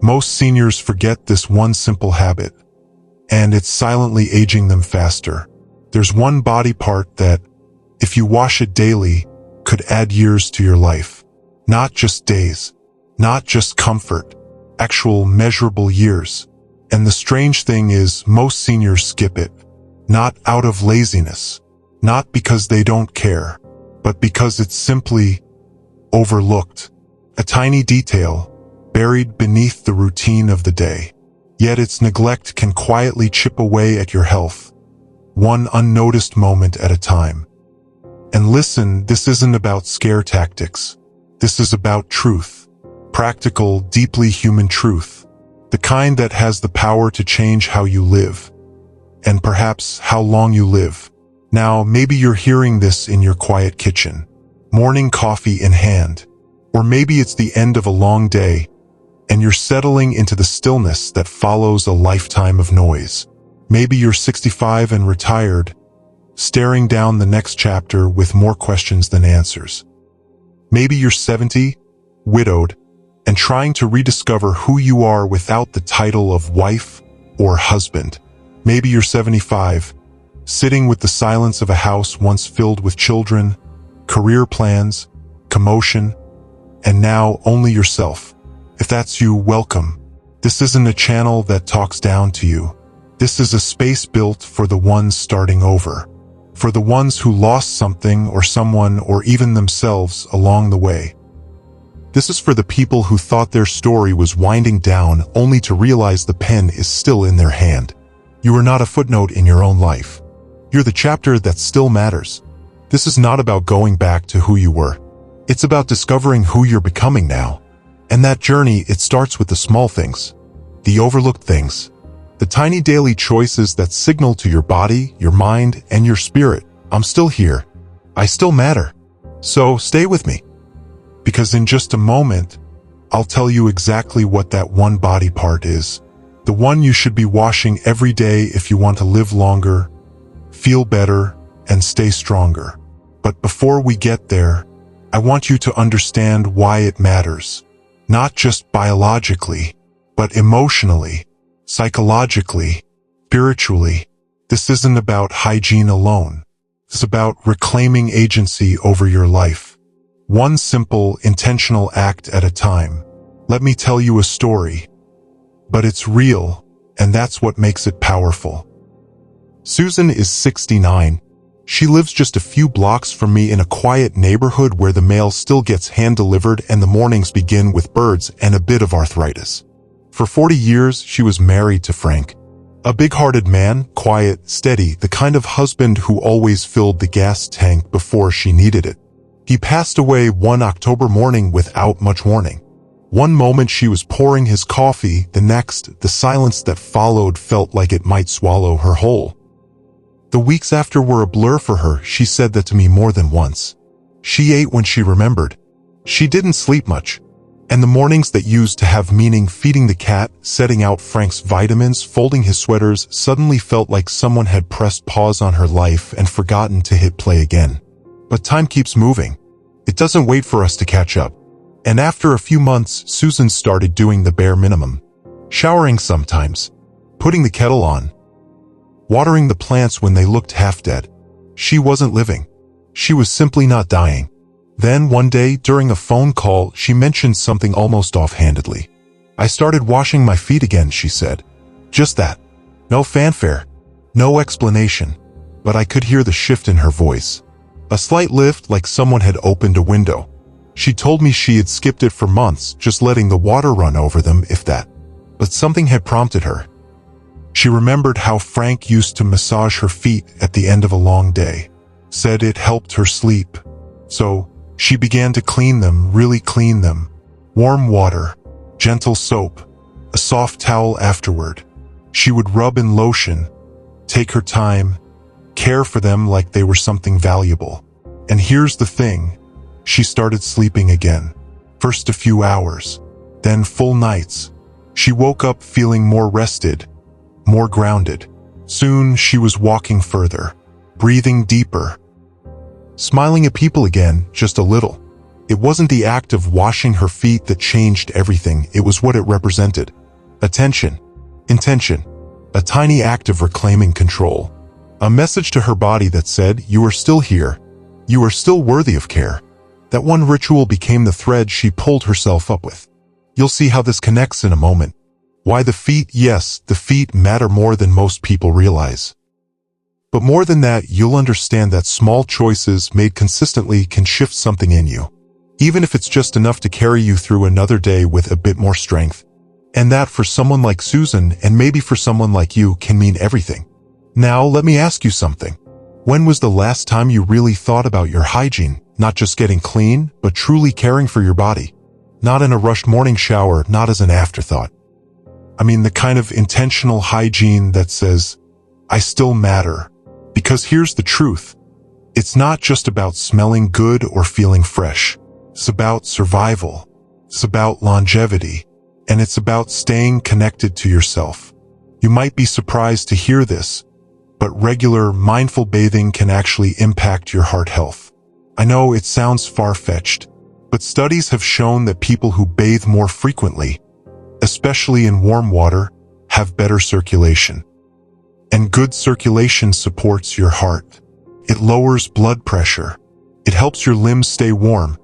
Most seniors forget this one simple habit, and it's silently aging them faster. There's one body part that, if you wash it daily, could add years to your life. Not just days, not just comfort, actual measurable years. And the strange thing is, most seniors skip it. Not out of laziness, not because they don't care, but because it's simply overlooked. A tiny detail, buried beneath the routine of the day. Yet its neglect can quietly chip away at your health, one unnoticed moment at a time. And listen, this isn't about scare tactics. This is about truth. Practical, deeply human truth. The kind that has the power to change how you live. And perhaps how long you live. Now, maybe you're hearing this in your quiet kitchen, morning coffee in hand. Or maybe it's the end of a long day, and you're settling into the stillness that follows a lifetime of noise. Maybe you're 65 and retired, staring down the next chapter with more questions than answers. Maybe you're 70, widowed, and trying to rediscover who you are without the title of wife or husband. Maybe you're 75, sitting with the silence of a house once filled with children, career plans, commotion, and now only yourself. If that's you, welcome. This isn't a channel that talks down to you. This is a space built for the ones starting over. For the ones who lost something or someone or even themselves along the way. This is for the people who thought their story was winding down only to realize the pen is still in their hand. You are not a footnote in your own life. You're the chapter that still matters. This is not about going back to who you were. It's about discovering who you're becoming now. And that journey, it starts with the small things, the overlooked things, the tiny daily choices that signal to your body, your mind, and your spirit, I'm still here. I still matter. So stay with me. Because in just a moment, I'll tell you exactly what that one body part is. The one you should be washing every day if you want to live longer, feel better, and stay stronger. But before we get there, I want you to understand why it matters. Not just biologically, but emotionally, psychologically, spiritually. This isn't about hygiene alone. It's about reclaiming agency over your life. One simple, intentional act at a time. Let me tell you a story. But it's real, and that's what makes it powerful. Susan is 69. She lives just a few blocks from me in a quiet neighborhood where the mail still gets hand-delivered and the mornings begin with birds and a bit of arthritis. For 40 years, she was married to Frank. A big-hearted man, quiet, steady, the kind of husband who always filled the gas tank before she needed it. He passed away one October morning without much warning. One moment she was pouring his coffee, the next, the silence that followed felt like it might swallow her whole. The weeks after were a blur for her. She said that to me more than once. She ate when she remembered. She didn't sleep much. And the mornings that used to have meaning, feeding the cat, setting out Frank's vitamins, folding his sweaters, suddenly felt like someone had pressed pause on her life and forgotten to hit play again. But time keeps moving. It doesn't wait for us to catch up. And after a few months, Susan started doing the bare minimum. Showering sometimes. Putting the kettle on. Watering the plants when they looked half dead. She wasn't living. She was simply not dying. Then one day, during a phone call, she mentioned something almost offhandedly. I started washing my feet again, she said. Just that. No fanfare. No explanation. But I could hear the shift in her voice. A slight lift, like someone had opened a window. She told me she had skipped it for months, just letting the water run over them, if that. But something had prompted her. She remembered how Frank used to massage her feet at the end of a long day. Said it helped her sleep. So, she began to clean them, really clean them. Warm water, gentle soap, a soft towel afterward. She would rub in lotion, take her time, care for them like they were something valuable. And here's the thing, she started sleeping again. First a few hours, then full nights. She woke up feeling more rested, more grounded. Soon she was walking further, breathing deeper, smiling at people again, just a little. It wasn't the act of washing her feet that changed everything, it was what it represented. Attention, intention, a tiny act of reclaiming control. A message to her body that said, you are still here, you are still worthy of care. That one ritual became the thread she pulled herself up with. You'll see how this connects in a moment. Why the feet? Yes, the feet matter more than most people realize. But more than that, you'll understand that small choices made consistently can shift something in you, even if it's just enough to carry you through another day with a bit more strength. And that for someone like Susan, and maybe for someone like you, can mean everything. Now, let me ask you something. When was the last time you really thought about your hygiene? Not just getting clean, but truly caring for your body. Not in a rushed morning shower, not as an afterthought. I mean the kind of intentional hygiene that says, I still matter. Because here's the truth. It's not just about smelling good or feeling fresh. It's about survival. It's about longevity. And it's about staying connected to yourself. You might be surprised to hear this, but regular, mindful bathing can actually impact your heart health. I know it sounds far-fetched, but studies have shown that people who bathe more frequently, especially in warm water, have better circulation. And good circulation supports your heart. It lowers blood pressure. It helps your limbs stay warm,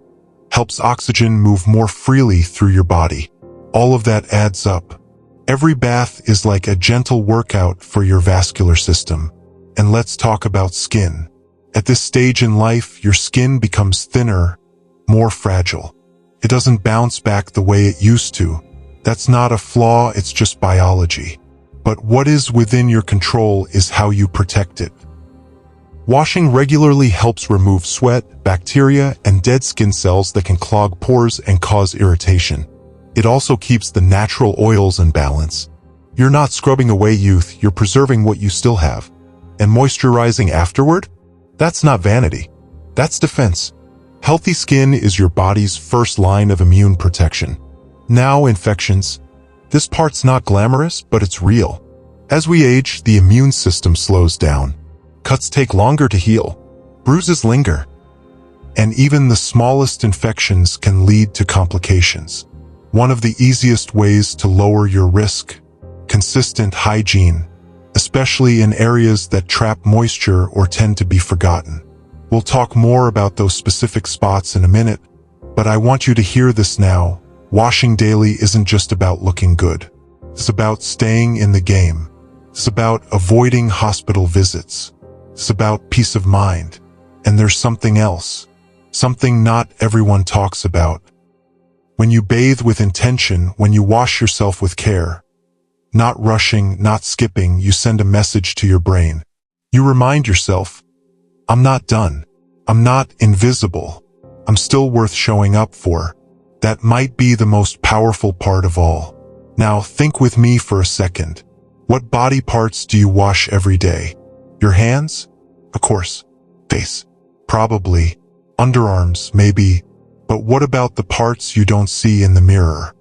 helps oxygen move more freely through your body. All of that adds up. Every bath is like a gentle workout for your vascular system. And let's talk about skin. At this stage in life, your skin becomes thinner, more fragile. It doesn't bounce back the way it used to. That's not a flaw, it's just biology. But what is within your control is how you protect it. Washing regularly helps remove sweat, bacteria, and dead skin cells that can clog pores and cause irritation. It also keeps the natural oils in balance. You're not scrubbing away youth, you're preserving what you still have. And moisturizing afterward? That's not vanity. That's defense. Healthy skin is your body's first line of immune protection. Now, infections. This part's not glamorous, but it's real. As we age, the immune system slows down. Cuts take longer to heal. Bruises linger. And even the smallest infections can lead to complications. One of the easiest ways to lower your risk: consistent hygiene, especially in areas that trap moisture or tend to be forgotten. We'll talk more about those specific spots in a minute, but I want you to hear this now. Washing daily isn't just about looking good. It's about staying in the game. It's about avoiding hospital visits. It's about peace of mind. And there's something else. Something not everyone talks about. When you bathe with intention, when you wash yourself with care, not rushing, not skipping, you send a message to your brain. You remind yourself, I'm not done. I'm not invisible. I'm still worth showing up for. That might be the most powerful part of all. Now think with me for a second. What body parts do you wash every day? Your hands? Of course. Face? Probably. Underarms? Maybe. But what about the parts you don't see in the mirror?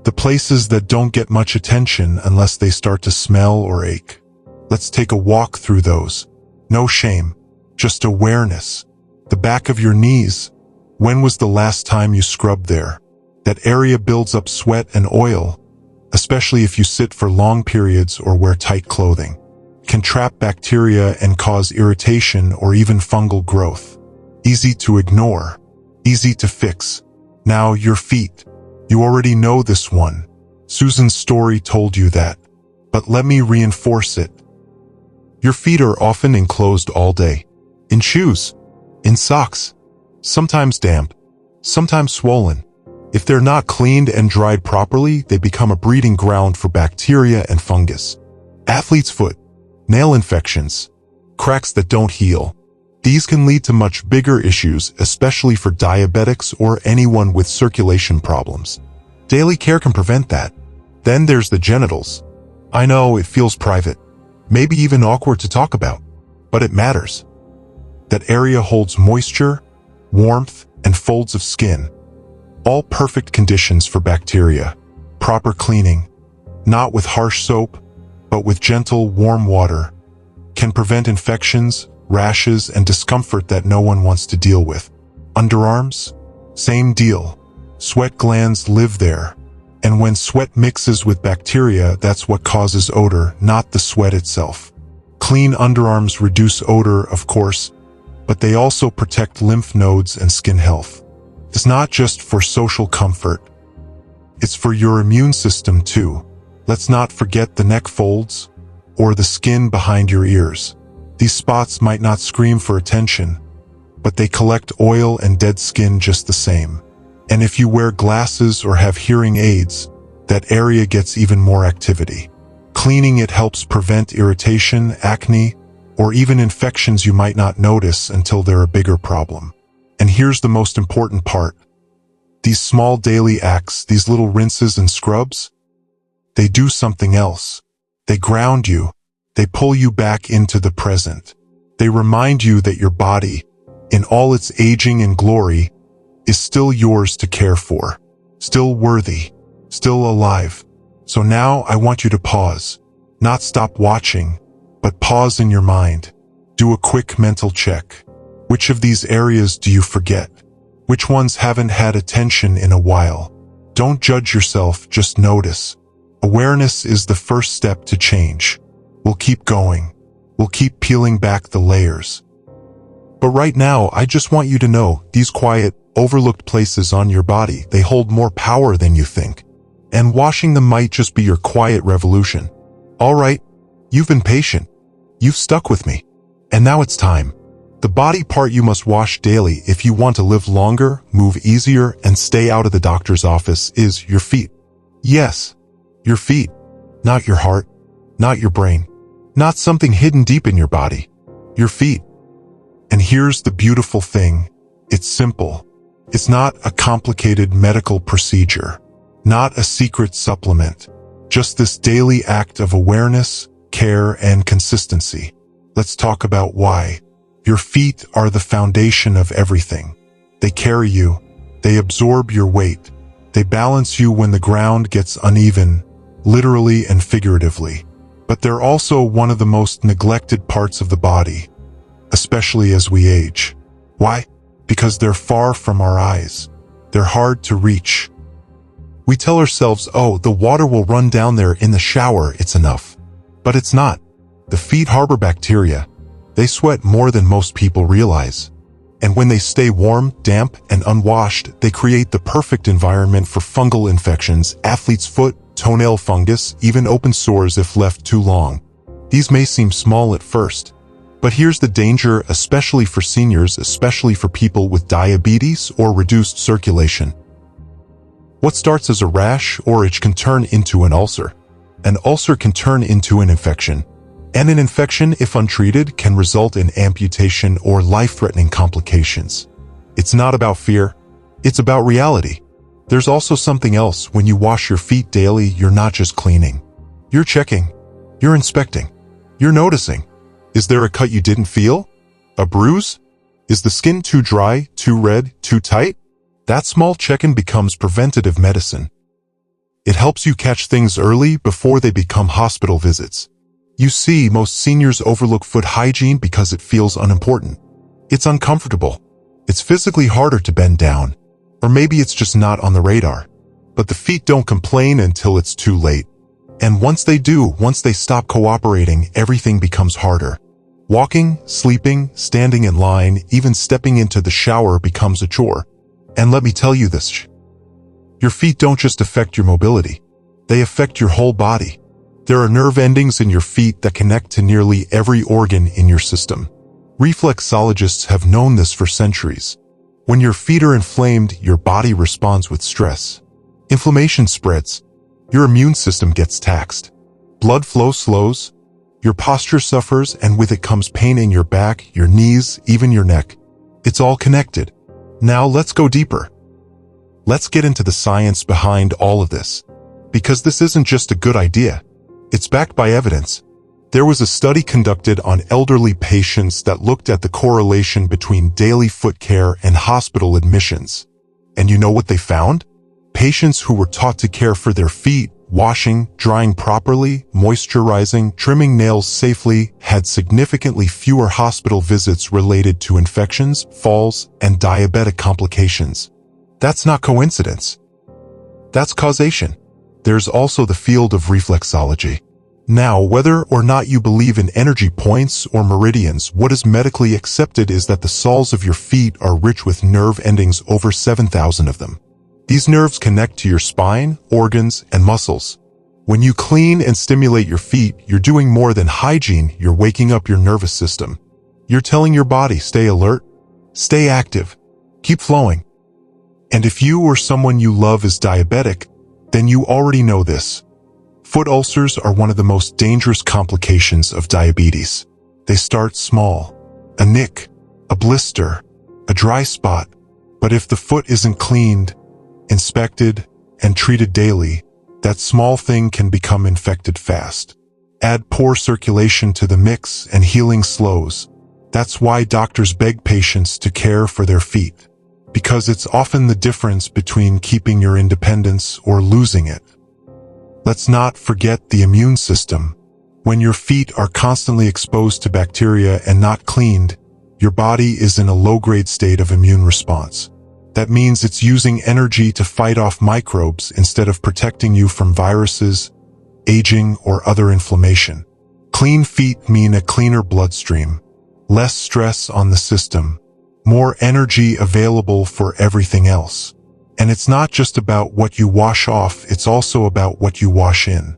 The places that don't get much attention unless they start to smell or ache. Let's take a walk through those. No shame. Just awareness. The back of your knees. When was the last time you scrubbed there? That area builds up sweat and oil, especially if you sit for long periods or wear tight clothing. It can trap bacteria and cause irritation or even fungal growth. Easy to ignore. Easy to fix. Now your feet. You already know this one. Susan's story told you that. But let me reinforce it. Your feet are often enclosed all day. In shoes. In socks. Sometimes damp. Sometimes swollen. If they're not cleaned and dried properly, they become a breeding ground for bacteria and fungus. Athlete's foot. Nail infections. Cracks that don't heal. These can lead to much bigger issues, especially for diabetics or anyone with circulation problems. Daily care can prevent that. Then there's the genitals. I know it feels private, maybe even awkward to talk about, but it matters. That area holds moisture, warmth, and folds of skin. All perfect conditions for bacteria. Proper cleaning, not with harsh soap, but with gentle, warm water, can prevent infections, rashes, and discomfort that no one wants to deal with. Underarms? Same deal. Sweat glands live there. And when sweat mixes with bacteria, that's what causes odor, not the sweat itself. Clean underarms reduce odor, of course, but they also protect lymph nodes and skin health. It's not just for social comfort. It's for your immune system too. Let's not forget the neck folds or the skin behind your ears. These spots might not scream for attention, but they collect oil and dead skin just the same. And if you wear glasses or have hearing aids, that area gets even more activity. Cleaning it helps prevent irritation, acne, or even infections you might not notice until they're a bigger problem. And here's the most important part. These small daily acts, these little rinses and scrubs, they do something else. They ground you. They pull you back into the present. They remind you that your body, in all its aging and glory, is still yours to care for, still worthy, still alive. So now I want you to pause, not stop watching, but pause in your mind. Do a quick mental check. Which of these areas do you forget? Which ones haven't had attention in a while? Don't judge yourself, just notice. Awareness is the first step to change. We'll keep going. We'll keep peeling back the layers. But right now, I just want you to know, these quiet, overlooked places on your body, they hold more power than you think. And washing them might just be your quiet revolution. All right, you've been patient. You've stuck with me. And now it's time. The body part you must wash daily if you want to live longer, move easier, and stay out of the doctor's office is your feet. Yes, your feet. Not your heart. Not your brain. Not something hidden deep in your body. Your feet. And here's the beautiful thing. It's simple. It's not a complicated medical procedure. Not a secret supplement. Just this daily act of awareness, care, and consistency. Let's talk about why. Your feet are the foundation of everything. They carry you. They absorb your weight. They balance you when the ground gets uneven, literally and figuratively. But they're also one of the most neglected parts of the body, especially as we age. Why? Because they're far from our eyes. They're hard to reach. We tell ourselves, oh, the water will run down there in the shower, it's enough. But it's not. The feet harbor bacteria. They sweat more than most people realize. And when they stay warm, damp, and unwashed, they create the perfect environment for fungal infections, athlete's foot, toenail fungus, even open sores if left too long. These may seem small at first, but here's the danger, especially for seniors, especially for people with diabetes or reduced circulation. What starts as a rash or itch can turn into an ulcer. An ulcer can turn into an infection. And an infection, if untreated, can result in amputation or life-threatening complications. It's not about fear. It's about reality. There's also something else. When you wash your feet daily, you're not just cleaning. You're checking. You're inspecting. You're noticing. Is there a cut you didn't feel? A bruise? Is the skin too dry, too red, too tight? That small check-in becomes preventative medicine. It helps you catch things early before they become hospital visits. You see, most seniors overlook foot hygiene because it feels unimportant. It's uncomfortable. It's physically harder to bend down. Or maybe it's just not on the radar. But the feet don't complain until it's too late. And once they do, once they stop cooperating, everything becomes harder. Walking, sleeping, standing in line, even stepping into the shower becomes a chore. And let me tell you this. Your feet don't just affect your mobility. They affect your whole body. There are nerve endings in your feet that connect to nearly every organ in your system. Reflexologists have known this for centuries. When your feet are inflamed, your body responds with stress. Inflammation spreads. Your immune system gets taxed. Blood flow slows. Your posture suffers, and with it comes pain in your back, your knees, even your neck. It's all connected. Now let's go deeper. Let's get into the science behind all of this. Because this isn't just a good idea. It's backed by evidence. There was a study conducted on elderly patients that looked at the correlation between daily foot care and hospital admissions. And you know what they found? Patients who were taught to care for their feet, washing, drying properly, moisturizing, trimming nails safely, had significantly fewer hospital visits related to infections, falls, and diabetic complications. That's not coincidence. That's causation. There's also the field of reflexology. Now, whether or not you believe in energy points or meridians, what is medically accepted is that the soles of your feet are rich with nerve endings, over 7,000 of them. These nerves connect to your spine, organs, and muscles. When you clean and stimulate your feet, you're doing more than hygiene, you're waking up your nervous system. You're telling your body, stay alert, stay active, keep flowing. And if you or someone you love is diabetic, then you already know this. Foot ulcers are one of the most dangerous complications of diabetes. They start small, a nick, a blister, a dry spot. But if the foot isn't cleaned, inspected, and treated daily, that small thing can become infected fast. Add poor circulation to the mix and healing slows. That's why doctors beg patients to care for their feet, because it's often the difference between keeping your independence or losing it. Let's not forget the immune system. When your feet are constantly exposed to bacteria and not cleaned, your body is in a low-grade state of immune response. That means it's using energy to fight off microbes instead of protecting you from viruses, aging, or other inflammation. Clean feet mean a cleaner bloodstream, less stress on the system, more energy available for everything else. And it's not just about what you wash off, it's also about what you wash in.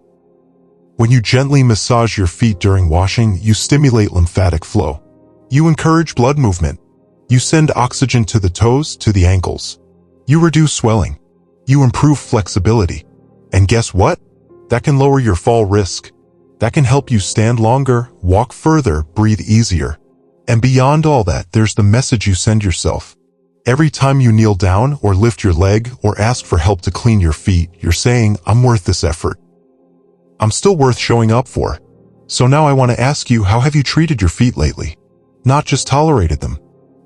When you gently massage your feet during washing, you stimulate lymphatic flow. You encourage blood movement. You send oxygen to the toes, to the ankles. You reduce swelling. You improve flexibility. And guess what? That can lower your fall risk. That can help you stand longer, walk further, breathe easier. And beyond all that, there's the message you send yourself. Every time you kneel down or lift your leg or ask for help to clean your feet, you're saying, I'm worth this effort. I'm still worth showing up for. So now I want to ask you, how have you treated your feet lately? Not just tolerated them,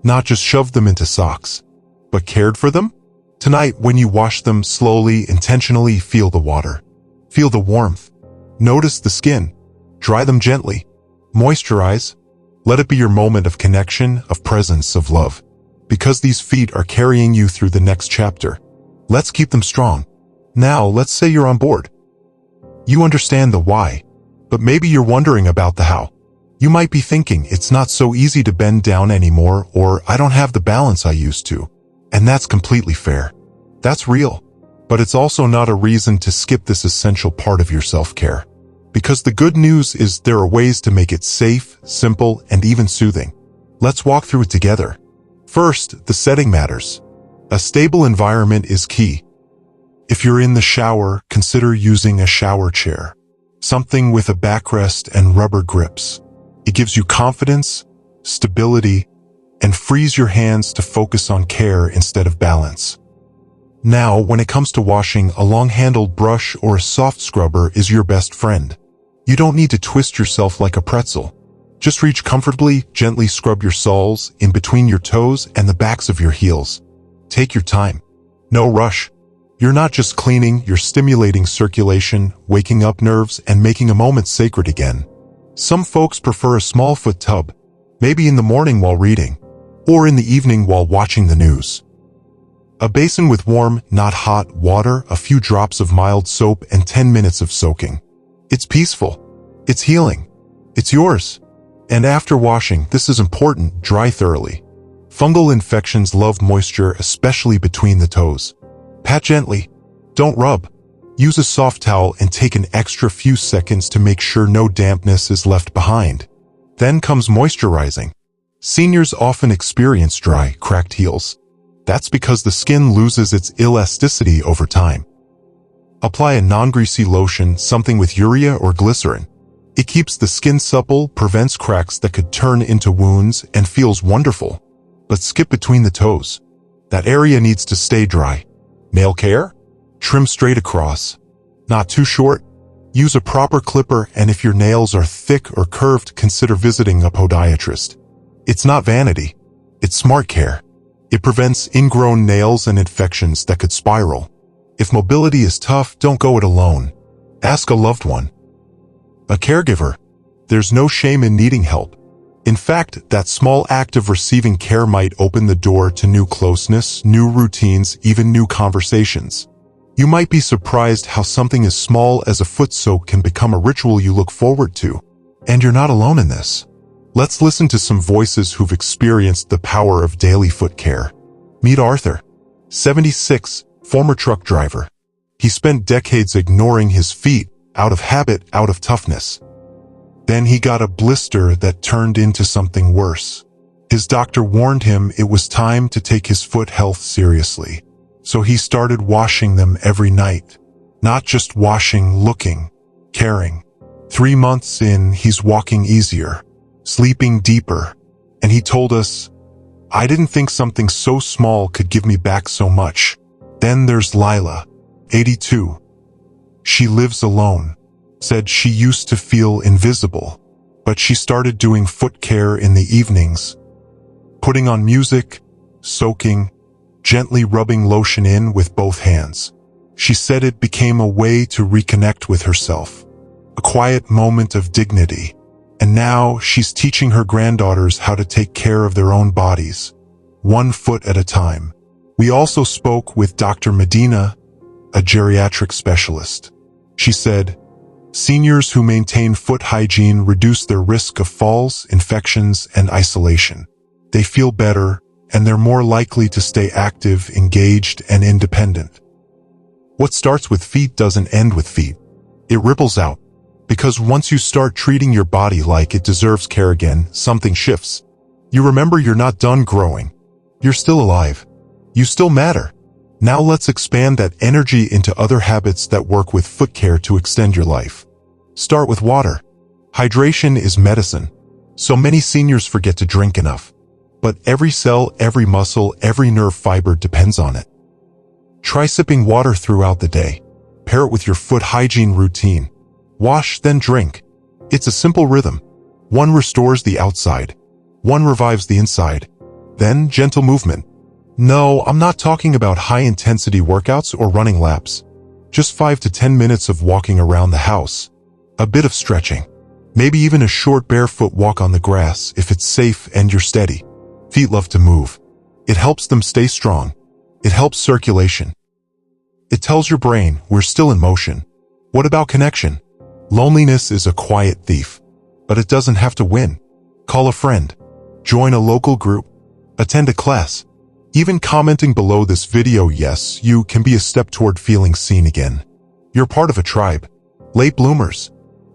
not just shoved them into socks, but cared for them? Tonight, when you wash them slowly, intentionally, feel the water. Feel the warmth. Notice the skin. Dry them gently. Moisturize. Let it be your moment of connection, of presence, of love. Because these feet are carrying you through the next chapter. Let's keep them strong. Now, let's say you're on board. You understand the why, but maybe you're wondering about the how. You might be thinking, it's not so easy to bend down anymore, or I don't have the balance I used to. And that's completely fair. That's real. But it's also not a reason to skip this essential part of your self-care. Because the good news is there are ways to make it safe, simple, and even soothing. Let's walk through it together. First, the setting matters. A stable environment is key. If you're in the shower, consider using a shower chair. Something with a backrest and rubber grips. It gives you confidence, stability, and frees your hands to focus on care instead of balance. Now, when it comes to washing, a long-handled brush or a soft scrubber is your best friend. You don't need to twist yourself like a pretzel. Just reach comfortably, gently scrub your soles, in between your toes and the backs of your heels. Take your time. No rush. You're not just cleaning, you're stimulating circulation, waking up nerves, and making a moment sacred again. Some folks prefer a small foot tub, maybe in the morning while reading, or in the evening while watching the news. A basin with warm, not hot, water, a few drops of mild soap, and 10 minutes of soaking. It's peaceful. It's healing. It's yours. And after washing, this is important, dry thoroughly. Fungal infections love moisture, especially between the toes. Pat gently. Don't rub. Use a soft towel and take an extra few seconds to make sure no dampness is left behind. Then comes moisturizing. Seniors often experience dry, cracked heels. That's because the skin loses its elasticity over time. Apply a non-greasy lotion, something with urea or glycerin. It keeps the skin supple, prevents cracks that could turn into wounds, and feels wonderful. But skip between the toes. That area needs to stay dry. Nail care? Trim straight across. Not too short? Use a proper clipper, and if your nails are thick or curved, consider visiting a podiatrist. It's not vanity. It's smart care. It prevents ingrown nails and infections that could spiral. If mobility is tough, don't go it alone. Ask a loved one. A caregiver. There's no shame in needing help. In fact, that small act of receiving care might open the door to new closeness, new routines, even new conversations. You might be surprised how something as small as a foot soak can become a ritual you look forward to. And you're not alone in this. Let's listen to some voices who've experienced the power of daily foot care. Meet Arthur, 76, former truck driver. He spent decades ignoring his feet, out of habit, out of toughness. Then he got a blister that turned into something worse. His doctor warned him it was time to take his foot health seriously. So he started washing them every night. Not just washing, looking, caring. 3 months in, he's walking easier, sleeping deeper. And he told us, "I didn't think something so small could give me back so much." Then there's Lila, 82. She lives alone. Said she used to feel invisible, but she started doing foot care in the evenings, putting on music, soaking, gently rubbing lotion in with both hands. She said it became a way to reconnect with herself, a quiet moment of dignity. And now she's teaching her granddaughters how to take care of their own bodies, 1 foot at a time. We also spoke with Dr. Medina, a geriatric specialist. She said, seniors who maintain foot hygiene reduce their risk of falls, infections, and isolation. They feel better, and they're more likely to stay active, engaged, and independent. What starts with feet doesn't end with feet. It ripples out. Because once you start treating your body like it deserves care again, something shifts. You remember you're not done growing. You're still alive. You still matter. Now let's expand that energy into other habits that work with foot care to extend your life. Start with water. Hydration is medicine. So many seniors forget to drink enough. But every cell, every muscle, every nerve fiber depends on it. Try sipping water throughout the day. Pair it with your foot hygiene routine. Wash, then drink. It's a simple rhythm. One restores the outside. One revives the inside. Then gentle movement. No, I'm not talking about high-intensity workouts or running laps. Just 5 to 10 minutes of walking around the house. A bit of stretching. Maybe even a short barefoot walk on the grass if it's safe and you're steady. Feet love to move. It helps them stay strong. It helps circulation. It tells your brain we're still in motion. What about connection? Loneliness is a quiet thief, but it doesn't have to win. Call a friend. Join a local group. Attend a class. Even commenting below this video, yes, you can be a step toward feeling seen again. You're part of a tribe. Late bloomers.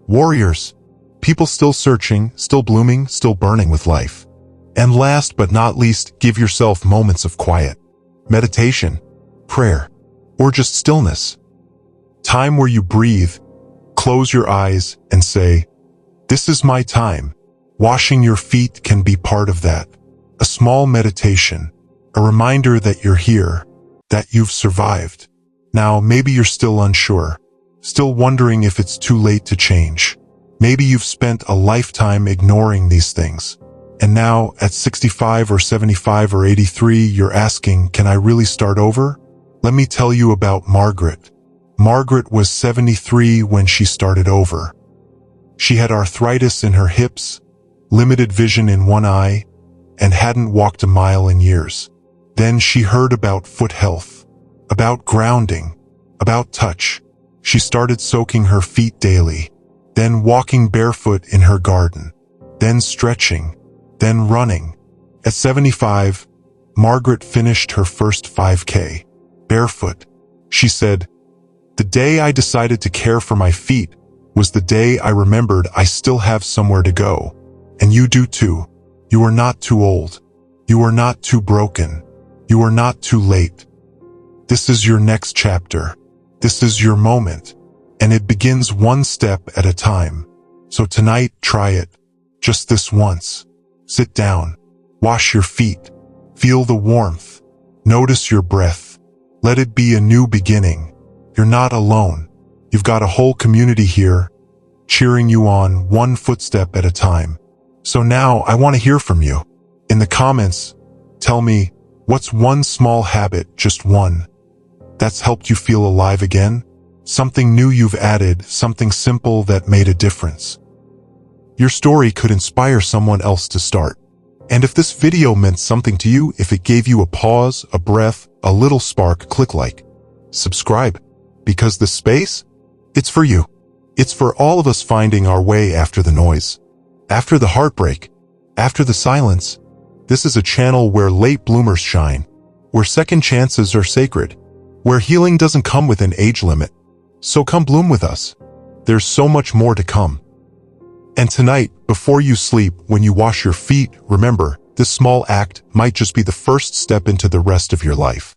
Warriors. People still searching, still blooming, still burning with life. And last but not least, give yourself moments of quiet. Meditation, prayer, or just stillness. Time where you breathe, close your eyes, and say, "This is my time." Washing your feet can be part of that. A small meditation. A reminder that you're here, that you've survived. Now, maybe you're still unsure, still wondering if it's too late to change. Maybe you've spent a lifetime ignoring these things. And now, at 65 or 75 or 83, you're asking, can I really start over? Let me tell you about Margaret. Margaret was 73 when she started over. She had arthritis in her hips, limited vision in one eye, and hadn't walked a mile in years. Then she heard about foot health, about grounding, about touch. She started soaking her feet daily, then walking barefoot in her garden, then stretching, then running. At 75, Margaret finished her first 5K, barefoot. She said, "The day I decided to care for my feet was the day I remembered I still have somewhere to go. And you do too. You are not too old. You are not too broken. You are not too late. This is your next chapter. This is your moment. And it begins one step at a time. So tonight, try it. Just this once. Sit down. Wash your feet. Feel the warmth. Notice your breath. Let it be a new beginning. You're not alone. You've got a whole community here, cheering you on one footstep at a time. So now I want to hear from you. In the comments, tell me, what's one small habit, just one, that's helped you feel alive again? Something new you've added, something simple that made a difference. Your story could inspire someone else to start. And if this video meant something to you, if it gave you a pause, a breath, a little spark, click like, subscribe, because this space, it's for you. It's for all of us finding our way after the noise, after the heartbreak, after the silence. This is a channel where late bloomers shine, where second chances are sacred, where healing doesn't come with an age limit. So come bloom with us. There's so much more to come. And tonight, before you sleep, when you wash your feet, remember, this small act might just be the first step into the rest of your life.